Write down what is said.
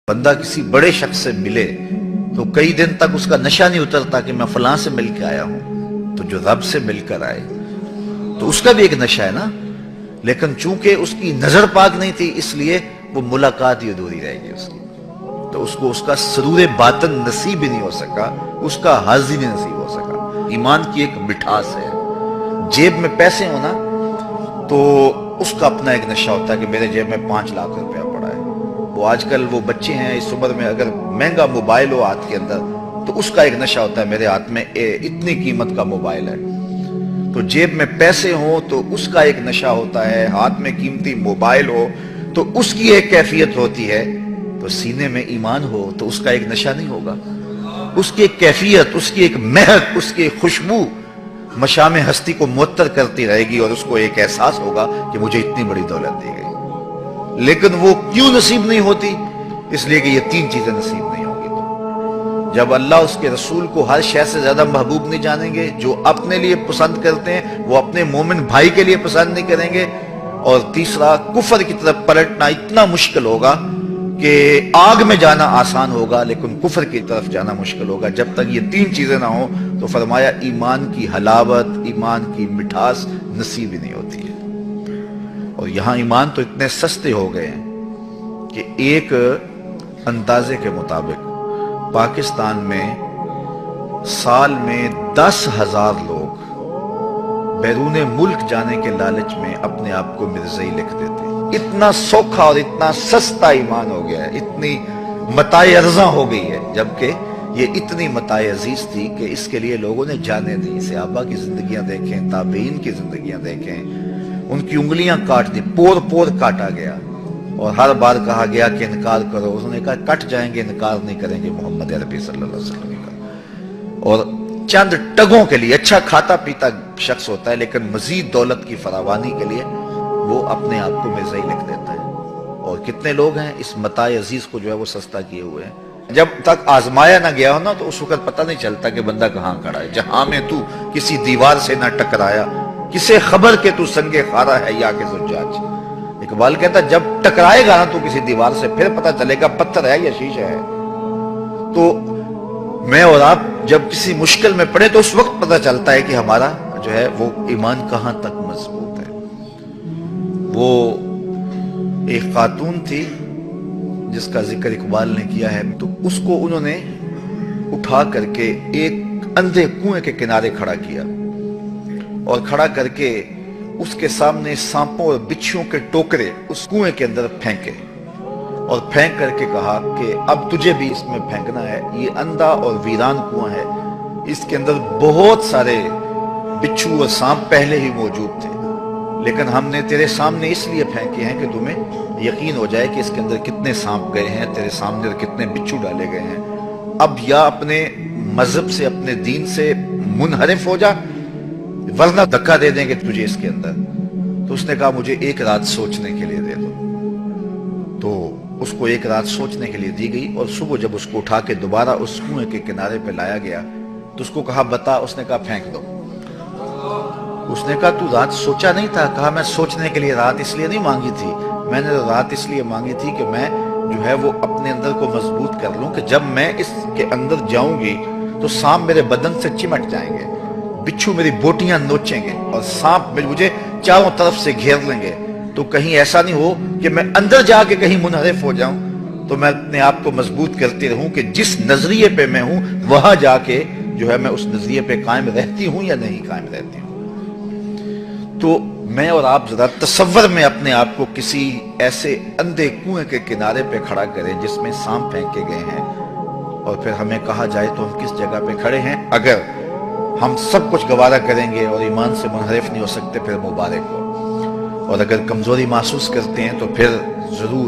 بندہ کسی بڑے شخص سے ملے تو کئی دن تک اس کا نشہ نہیں اترتا کہ میں فلاں سے مل کے آیا ہوں، تو جو رب سے مل کر آئے تو اس کا بھی ایک نشہ ہے نا، لیکن چونکہ اس کی نظر پاک نہیں تھی اس لیے وہ ملاقات ہی ادھوری رہے گی اس کی، تو اس کو اس کا سرور باطن نصیب ہی نہیں ہو سکا، اس کا حاضی نہیں نصیب ہو سکا۔ ایمان کی ایک مٹھاس ہے، جیب میں پیسے ہونا تو اس کا اپنا ایک نشہ ہوتا ہے کہ میرے جیب میں 5 لاکھ روپیہ پڑا ہے۔ وہ آج کل وہ بچے ہیں اس عمر میں اگر مہنگا موبائل ہو ہاتھ کے اندر تو اس کا ایک نشہ ہوتا ہے میرے ہاتھ میں اتنی قیمت کا موبائل ہے، تو جیب میں پیسے ہوں تو اس کا ایک نشہ ہوتا ہے، ہاتھ میں قیمتی موبائل ہو تو اس کی ایک کیفیت ہوتی ہے، تو سینے میں ایمان ہو تو اس کا ایک نشہ نہیں ہوگا، اس کی ایک کیفیت، اس کی ایک مہک، اس کی ایک خوشبو مشام ہستی کو معطر کرتی رہے گی اور اس کو ایک احساس ہوگا کہ مجھے اتنی بڑی دولت دی گئی۔ لیکن وہ کیوں نصیب نہیں ہوتی؟ اس لیے کہ یہ 3 چیزیں نصیب نہیں ہوں گی۔ تو جب اللہ اس کے رسول کو ہر شے سے زیادہ محبوب نہیں جانیں گے، جو اپنے لیے پسند کرتے ہیں وہ اپنے مومن بھائی کے لیے پسند نہیں کریں گے، اور تیسرا کفر کی طرف پلٹنا اتنا مشکل ہوگا کہ آگ میں جانا آسان ہوگا لیکن کفر کی طرف جانا مشکل ہوگا۔ جب تک یہ 3 چیزیں نہ ہوں تو فرمایا ایمان کی حلاوت، ایمان کی مٹھاس نصیب ہی نہیں ہوتی ہے۔ اور یہاں ایمان تو اتنے سستے ہو گئے ہیں کہ ایک اندازے کے مطابق پاکستان میں سال میں 10,000 لوگ بیرون ملک جانے کے لالچ میں اپنے آپ کو مرزئی لکھ دیتے ہیں۔ اتنا سوکھا اور اتنا سستا ایمان ہو گیا ہے، اتنی متاع ارزاں ہو گئی ہے، جبکہ یہ اتنی متاع عزیز تھی کہ اس کے لیے لوگوں نے جانے دی۔ صحابہ کی زندگیاں دیکھیں، تابعین کی زندگیاں دیکھیں، ان کی انگلیاں کاٹ دی، پور پور کاٹا گیا، اور ہر بار کہا گیا کہ انکار کرو، انہوں نے کہا کٹ جائیں گے، انکار نہیں کریں گے محمد عربی صلی اللہ علیہ وسلم کا۔ اور چند ٹگوں کے لیے، اچھا کھاتا پیتا شخص ہوتا ہے لیکن مزید دولت کی فراوانی کے لیے وہ اپنے آپ کو مرزئی لکھ دیتا ہے۔ اور کتنے لوگ ہیں اس متاع عزیز کو جو ہے وہ سستا کیے ہوئے ہیں۔ جب تک آزمایا نہ گیا ہو نا تو اس وقت پتہ نہیں چلتا کہ بندہ کہاں کھڑا ہے۔ جہاں میں تو کسی دیوار سے نہ ٹکرایا، کسے خبر کہ تو سنگ خارا ہے یا کہ زجاج۔ اقبال کہتا جب ٹکرائے گا نا تو کسی دیوار سے پھر پتہ چلے گا پتھر ہے یا شیشہ ہے۔ تو میں اور آپ جب کسی مشکل میں پڑے تو اس وقت پتہ چلتا ہے کہ ہمارا جو ہے وہ ایمان کہاں تک مضبوط ہے۔ وہ ایک خاتون تھی جس کا ذکر اقبال نے کیا ہے، تو اس کو انہوں نے اٹھا کر کے ایک اندھے کنویں کے کنارے کھڑا کیا اور کھڑا کر کے اس کے سامنے سانپوں اور بچھوؤں کے ٹوکرے اس کنویں کے اندر پھینکے، اور پھینک کر کے کہا کہ اب تجھے بھی اس میں پھینکنا ہے، یہ اندھا اور ویران کنواں ہے، اس کے اندر بہت سارے بچھو اور سانپ پہلے ہی موجود تھے، لیکن ہم نے تیرے سامنے اس لیے پھینکے ہیں کہ تمہیں یقین ہو جائے کہ اس کے اندر کتنے سانپ گئے ہیں، تیرے سامنے کتنے بچھو ڈالے گئے ہیں، اب یا اپنے مذہب سے، اپنے دین سے منحرف ہو جا ورنہ دھکا دے دیں گے تجھے اس کے اندر۔ تو اس نے کہا مجھے 1 رات سوچنے کے لیے دے دو، تو اس کو 1 رات سوچنے کے لیے دی گئی، اور صبح جب اس کو اٹھا کے دوبارہ اس کنویں کے کنارے پہ لایا گیا تو اس کو کہا بتا، اس نے کہا پھینک دو۔ اس نے کہا تو رات سوچا نہیں تھا؟ کہا میں سوچنے کے لیے رات اس لیے نہیں مانگی تھی، میں نے رات اس لیے مانگی تھی کہ میں جو ہے وہ اپنے اندر کو مضبوط کر لوں کہ جب میں اس کے اندر جاؤں گی تو سانپ میرے بدن سے چمٹ جائیں گے، بچھو میری بوٹیاں نوچیں گے اور سانپ مجھے چاروں طرف سے گھیر لیں گے، تو کہیں ایسا نہیں ہو کہ میں اندر جا کے کہیں منحرف ہو جاؤں، تو میں اپنے آپ کو مضبوط کرتی رہوں کہ جس نظریے پہ میں ہوں وہاں جا کے جو ہے میں اس نظریے پہ قائم رہتی ہوں یا نہیں قائم رہتی ہوں۔ تو میں اور آپ ذرا تصور میں اپنے آپ کو کسی ایسے اندھے کنویں کے کنارے پہ کھڑا کریں جس میں سانپ پھینکے گئے ہیں، اور پھر ہمیں کہا جائے تو ہم کس جگہ پہ کھڑے ہیں۔ اگر ہم سب کچھ گوارا کریں گے اور ایمان سے منحرف نہیں ہو سکتے پھر مبارک ہو، اور اگر کمزوری محسوس کرتے ہیں تو پھر ضرور